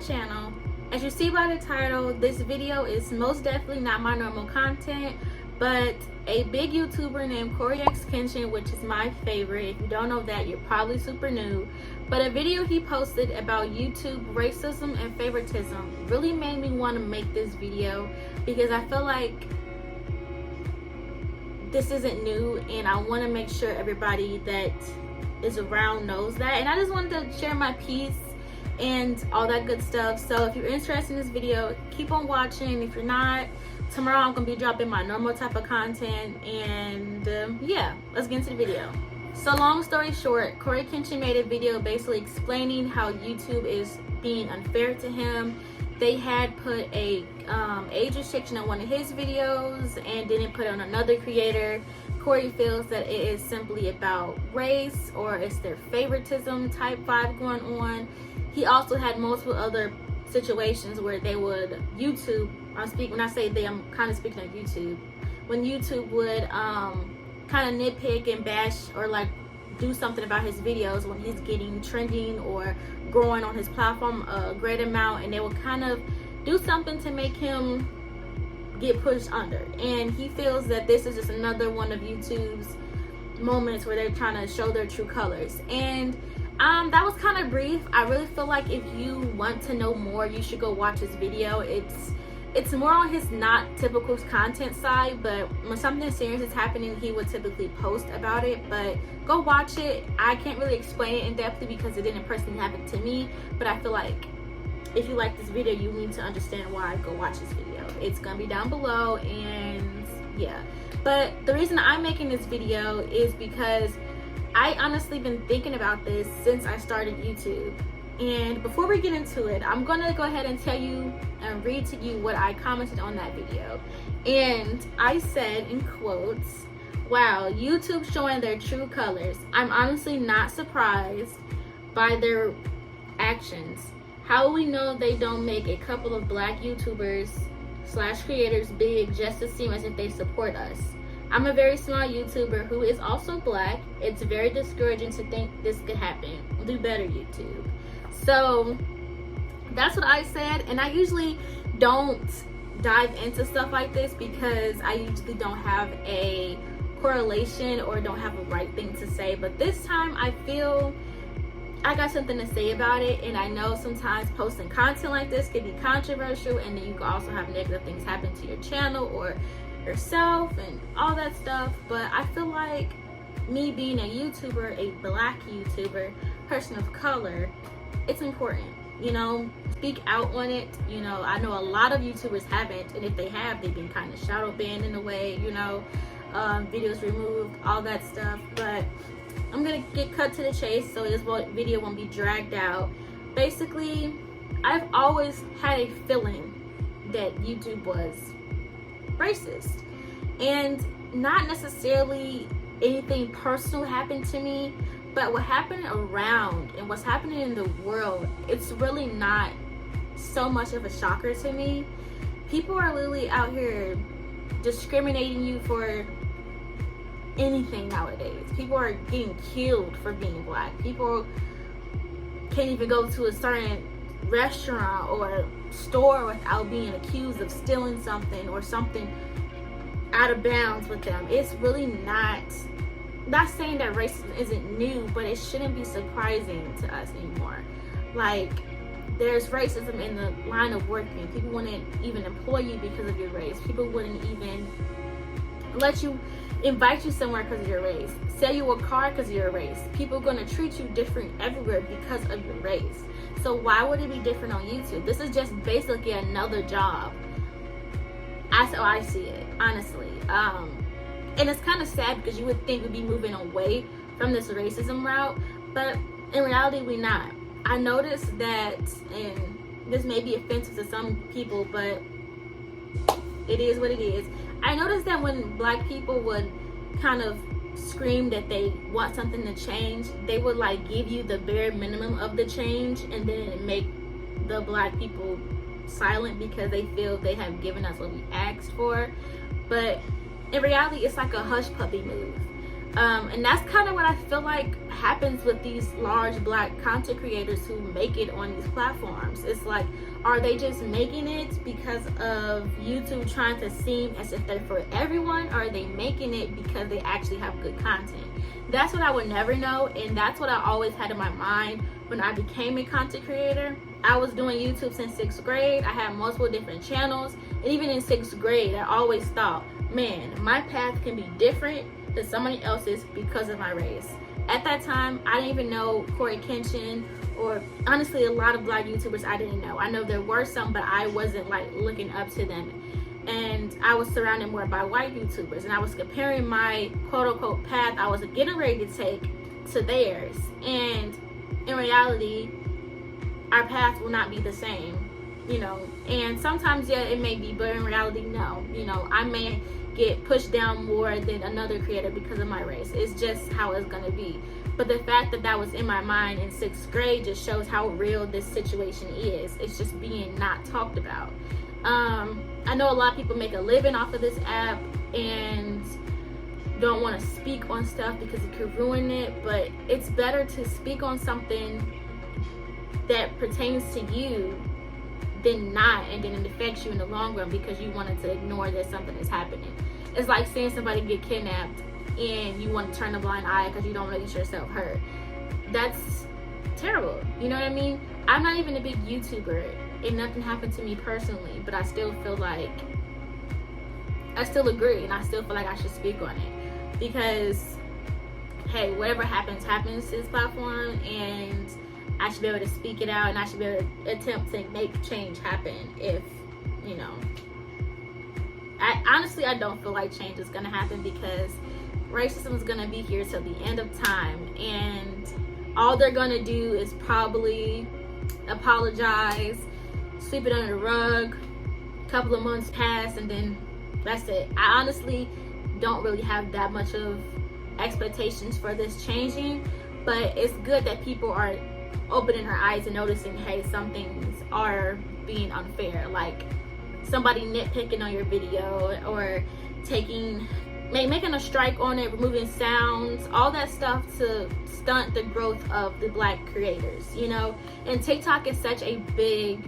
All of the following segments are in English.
channel. As you see by the title, this video is most definitely not my normal content, but a big YouTuber named CoryxKenshin, which is my favorite. If you don't know that, you're probably super new. But a video he posted about YouTube racism and favoritism really made me want to make this video, because I feel like this isn't new and I want to make sure everybody that is around knows that. And I just wanted to share my piece and all that good stuff. So if you're interested in this video, keep on watching. If you're not, tomorrow I'm gonna be dropping my normal type of content. And yeah, let's get into the video. So long story short, CoryxKenshin made a video basically explaining how YouTube is being unfair to him. They had put a age restriction on one of his videos and didn't put it on another creator. Cory feels that it is simply about race, or it's their favoritism type vibe going on. He also had multiple other situations where they would when I say they, I'm kind of speaking of YouTube, when YouTube would kind of nitpick and bash or like do something about his videos when he's getting trending or growing on his platform a great amount, and they would kind of do something to make him get pushed under. And he feels that this is just another one of YouTube's moments where they're trying to show their true colors. And that was kind of brief. I really feel like if you want to know more, you should go watch his video. It's more on his not typical content side, but when something serious is happening, he would typically post about it. But go watch it. I can't really explain it in depth because it didn't personally happen to me, but I feel like if you like this video, you need to understand why. Go watch this video. It's gonna be down below. And yeah, but the reason I'm making this video is because I honestly been thinking about this since I started YouTube. And before we get into it, I'm gonna go ahead and tell you and read to you what I commented on that video. And I said in quotes, "Wow, YouTube showing their true colors. I'm honestly not surprised by their actions. How will we know they don't make a couple of black YouTubers / creators big just to seem as if they support us? I'm a very small YouTuber who is also black. It's very discouraging to think this could happen. Do better, YouTube." So that's what I said, and I usually don't dive into stuff like this because I usually don't have a correlation or don't have a right thing to say. But this time I feel I got something to say about it, and I know sometimes posting content like this can be controversial, and then you can also have negative things happen to your channel or yourself and all that stuff. But I feel like me being a YouTuber, a black YouTuber, person of color, it's important, you know, speak out on it. You know, I know a lot of YouTubers haven't, and if they have, they've been kind of shadow banned in a way, you know, videos removed, all that stuff. But I'm gonna get cut to the chase so this video won't be dragged out. Basically, I've always had a feeling that YouTube was racist, and not necessarily anything personal happened to me, but what happened around and what's happening in the world, it's really not so much of a shocker to me. People are literally out here discriminating you for anything nowadays. People are getting killed for being black. People can't even go to a certain restaurant or store without being accused of stealing something or something out of bounds with them. It's really not saying that racism isn't new, but it shouldn't be surprising to us anymore. Like, there's racism in the line of working. People wouldn't even employ you because of your race. People wouldn't even let you invite you somewhere because of your race, sell you a car because of your race. People are going to treat you different everywhere because of your race. So why would it be different on YouTube? This is just basically another job. That's how I see it, honestly. And it's kind of sad because you would think we'd be moving away from this racism route, but in reality we're not. I noticed that, and this may be offensive to some people, but it is what it is. I noticed that when black people would kind of scream that they want something to change, they would like give you the bare minimum of the change and then make the black people silent because they feel they have given us what we asked for. But in reality, it's like a hush puppy move. And that's kind of what I feel like happens with these large black content creators who make it on these platforms. It's like, are they just making it because of YouTube trying to seem as if they're for everyone, or are they making it because they actually have good content? That's what I would never know, and that's what I always had in my mind when I became a content creator. I was doing YouTube since 6th grade. I had multiple different channels, and even in 6th grade, I always thought, man, my path can be different than somebody else's because of my race. At that time, I didn't even know CoryxKenshin, or honestly a lot of black YouTubers I didn't know. I know there were some, but I wasn't like looking up to them. And I was surrounded more by white YouTubers, and I was comparing my quote-unquote path I was getting ready to take to theirs. And in reality, our path will not be the same, you know. And sometimes, yeah, it may be, but in reality, no. You know, I may get pushed down more than another creator because of my race. It's just how it's gonna be. But the fact that that was in my mind in 6th grade just shows how real this situation is. It's just being not talked about. I know a lot of people make a living off of this app and don't want to speak on stuff because it could ruin it, but it's better to speak on something that pertains to you than not, and then it affects you in the long run because you wanted to ignore that something is happening. It's like seeing somebody get kidnapped and you want to turn a blind eye because you don't want to get yourself hurt. That's terrible, you know what I mean? I'm not even a big YouTuber and nothing happened to me personally, but I still feel like, I still agree, and I still feel like I should speak on it because, hey, whatever happens to this platform, and I should be able to speak it out, and I should be able to attempt to make change happen if, you know. I don't feel like change is going to happen because racism is going to be here till the end of time, and all they're going to do is probably apologize, sweep it under the rug, a couple of months pass, and then that's it. I honestly don't really have that much of expectations for this changing, but it's good that people are opening their eyes and noticing, hey, some things are being unfair, like somebody nitpicking on your video, or making a strike on it, removing sounds, all that stuff to stunt the growth of the black creators, you know. And TikTok is such a big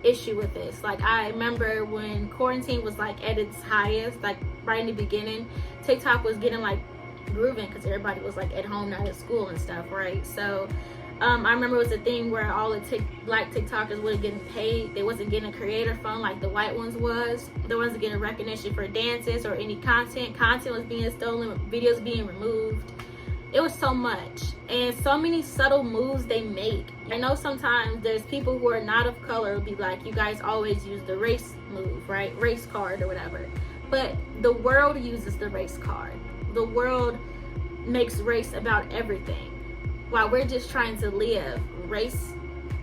issue with this. Like, I remember when quarantine was like at its highest, like right in the beginning, TikTok was getting like grooving because everybody was like at home, not at school and stuff, right? So I remember it was a thing where all the black TikTokers weren't getting paid. They wasn't getting a creator fund like the white ones was. They wasn't getting recognition for dances or any content. Content was being stolen, videos being removed. It was so much, and so many subtle moves they make. I know sometimes there's people who are not of color will be like, you guys always use the race move, right? Race card or whatever. But the world uses the race card. The world makes race about everything. While we're just trying to live, race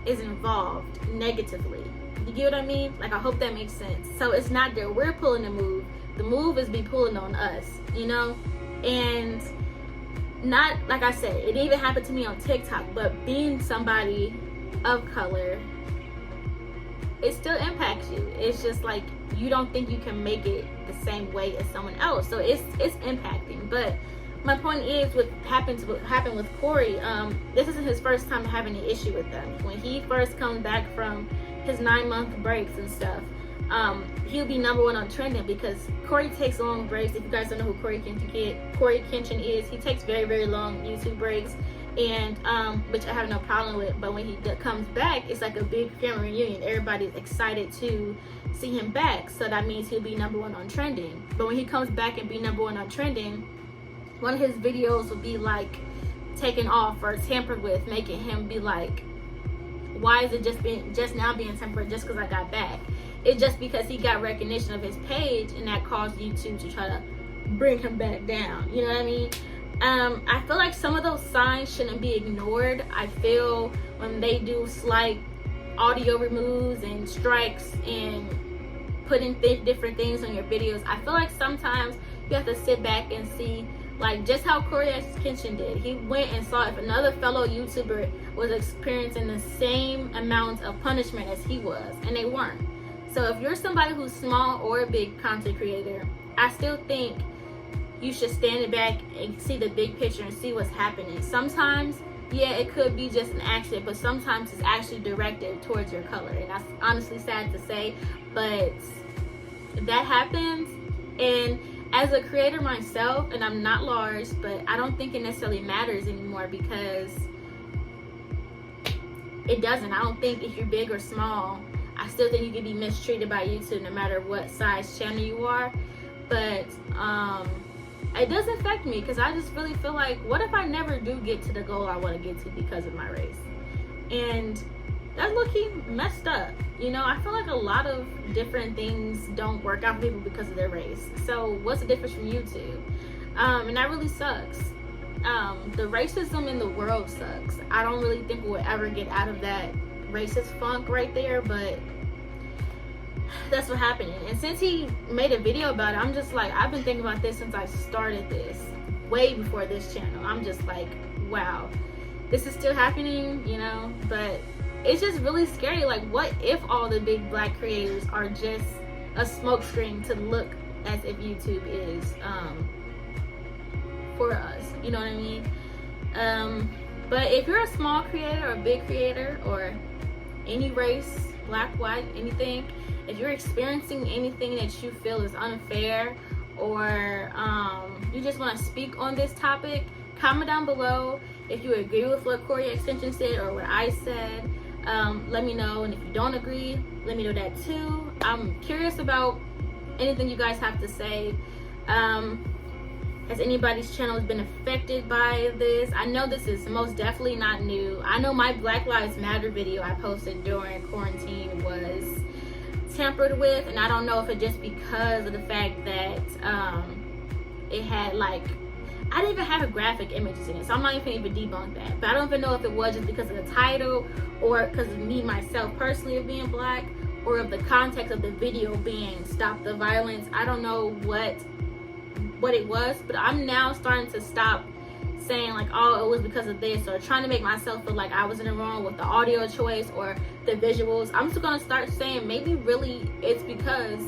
is involved negatively. You get what I mean? Like, I hope that makes sense. So it's not that we're pulling the move is be pulling on us, you know? And not, like I said, it even happened to me on TikTok, but being somebody of color, it still impacts you. It's just like, you don't think you can make it the same way as someone else. So it's impacting. But my point is, what happened with Cory, this isn't his first time having an issue with them. When he first comes back from his 9-month breaks and stuff, he'll be #1 on trending because Cory takes long breaks. If you guys don't know who CoryxKenshin is, he takes very long YouTube breaks, and which I have no problem with. But when he comes back, it's like a big family reunion. Everybody's excited to see him back, so that means he'll be #1 on trending. But when he comes back and be #1 on trending, one of his videos will be like taken off or tampered with, making him be like, why is it just now being tempered just because I got back? It's just because he got recognition of his page, and that caused YouTube to try to bring him back down. You know what I mean? I feel like some of those signs shouldn't be ignored. I feel when they do slight audio removes and strikes and putting different things on your videos, I feel like sometimes you have to sit back and see, like just how CoryxKenshin did. He went and saw if another fellow YouTuber was experiencing the same amount of punishment as he was, and they weren't. So if you're somebody who's small or a big content creator, I still think you should stand back and see the big picture and see what's happening. Sometimes, yeah, it could be just an accident, but sometimes it's actually directed towards your color, and that's honestly sad to say, but that happens. And as a creator myself, and I'm not large, but I don't think it necessarily matters anymore, because it doesn't. I don't think if you're big or small, I still think you can be mistreated by YouTube no matter what size channel you are. But it does affect me, because I just really feel like, what if I never do get to the goal I want to get to because of my race? And that's low-key messed up. You know, I feel like a lot of different things don't work out for people because of their race. So what's the difference from YouTube? And that really sucks. The racism in the world sucks. I don't really think we'll ever get out of that racist funk right there, but that's what happened. And since he made a video about it, I'm just like, I've been thinking about this since I started this, way before this channel. I'm just like, wow, this is still happening, you know? But it's just really scary. Like, what if all the big black creators are just a smokescreen to look as if YouTube is for us, you know what I mean? But if you're a small creator or a big creator, or any race, black, white, anything, if you're experiencing anything that you feel is unfair, or you just want to speak on this topic, comment down below. If you agree with what CoryxKenshin said or what I said, let me know. And if you don't agree, let me know that too. I'm curious about anything you guys have to say. Has anybody's channel been affected by this? I know this is most definitely not new. I know my Black Lives Matter video I posted during quarantine was tampered with, and I don't know if it's just because of the fact that it had, like, I didn't even have graphic images in it, so I'm not even debunk that. But I don't even know if it was just because of the title, or because of me myself personally of being black, or of the context of the video being Stop the Violence. I don't know what it was, but I'm now starting to stop saying like, oh, it was because of this, or trying to make myself feel like I was in the wrong with the audio choice or the visuals. I'm just gonna start saying maybe really it's because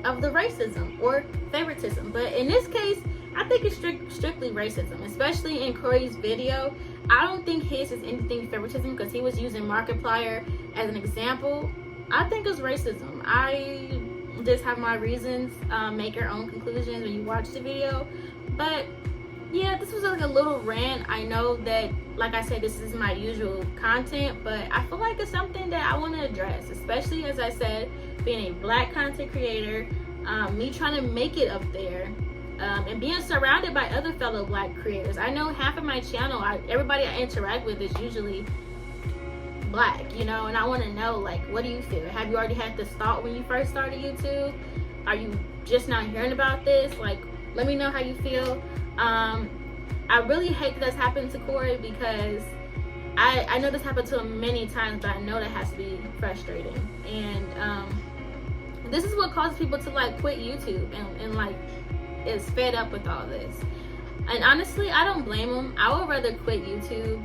of the racism or favoritism. But in this case, I think it's strictly racism, especially in Cory's video. I don't think his is anything favoritism, because he was using Markiplier as an example. I think it's racism. I just have my reasons. Make your own conclusions when you watch the video. But yeah, this was like a little rant. I know that, like I said, this is my usual content, but I feel like it's something that I want to address, especially, as I said, being a black content creator, me trying to make it up there, and being surrounded by other fellow black creators. I know half of my channel, everybody I interact with is usually black, you know, and I want to know, like, what do you feel? Have you already had this thought when you first started YouTube? Are you just now hearing about this? Like, let me know how you feel. I really hate that that's happened to Cory, because I know this happened to him many times, but I know that has to be frustrating. And this is what causes people to like quit YouTube and like is fed up with all this. And honestly, I don't blame them. I would rather quit YouTube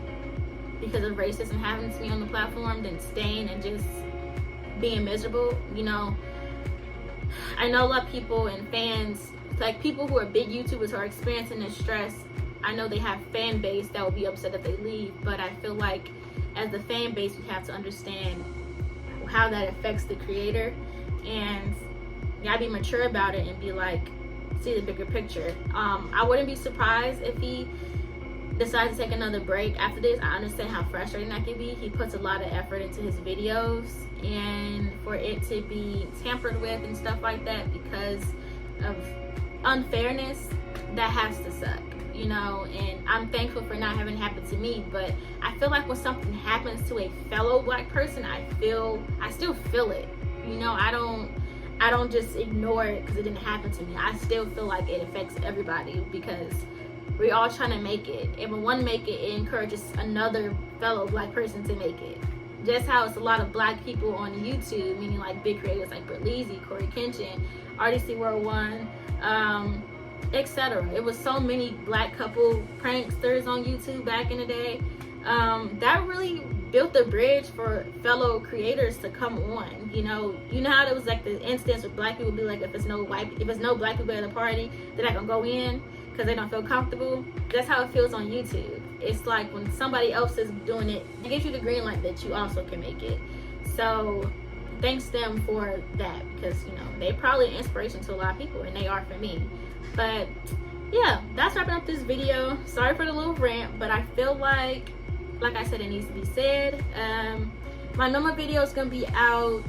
because of racism happening to me on the platform than staying and just being miserable. You know, I know a lot of people and fans, like people who are big YouTubers who are experiencing this stress. I know they have fan base that will be upset if they leave, but I feel like as the fan base, we have to understand how that affects the creator, and you gotta be mature about it and be like, see the bigger picture. I wouldn't be surprised if he decides to take another break after this. I understand how frustrating that can be. He puts a lot of effort into his videos, and for it to be tampered with and stuff like that because of unfairness, that has to suck, you know. And I'm thankful for not having it happen to me, but I feel like when something happens to a fellow black person, I still feel it, you know. I don't just ignore it because it didn't happen to me. I still feel like it affects everybody, because we're all trying to make it, and when one make it, it encourages another fellow black person to make it. Just how it's a lot of black people on YouTube, meaning like big creators like Berleezy, CoryxKenshin, RDC World One, etc. It was so many black couple pranksters on YouTube back in the day. That really built a bridge for fellow creators to come on. You know how there was like the instance where black people be like, if it's no black people at the party, they're not gonna go in because they don't feel comfortable. That's how it feels on YouTube. It's like when somebody else is doing it, it gives you the green light that you also can make it. So thanks them for that, because you know they probably an inspiration to a lot of people, and they are for me. But yeah, that's wrapping up this video. Sorry for the little rant, but I feel like I said, it needs to be said. My normal video is gonna be out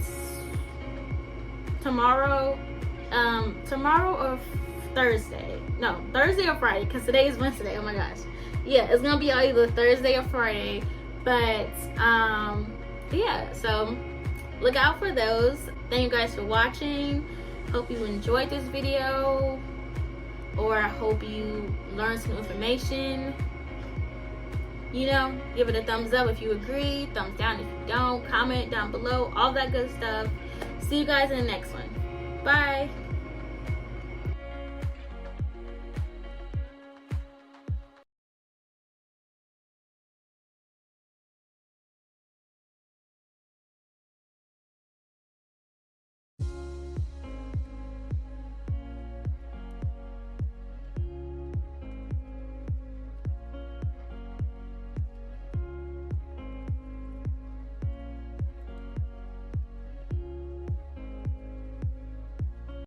tomorrow. Tomorrow or Thursday. No, Thursday or Friday, because today is Wednesday. Oh my gosh. Yeah, it's gonna be out either Thursday or Friday. But yeah, so look out for those. Thank you guys for watching. Hope you enjoyed this video, or I hope you learned some information. You know, give it a thumbs up if you agree, thumbs down if you don't, comment down below, all that good stuff. See you guys in the next one. Bye.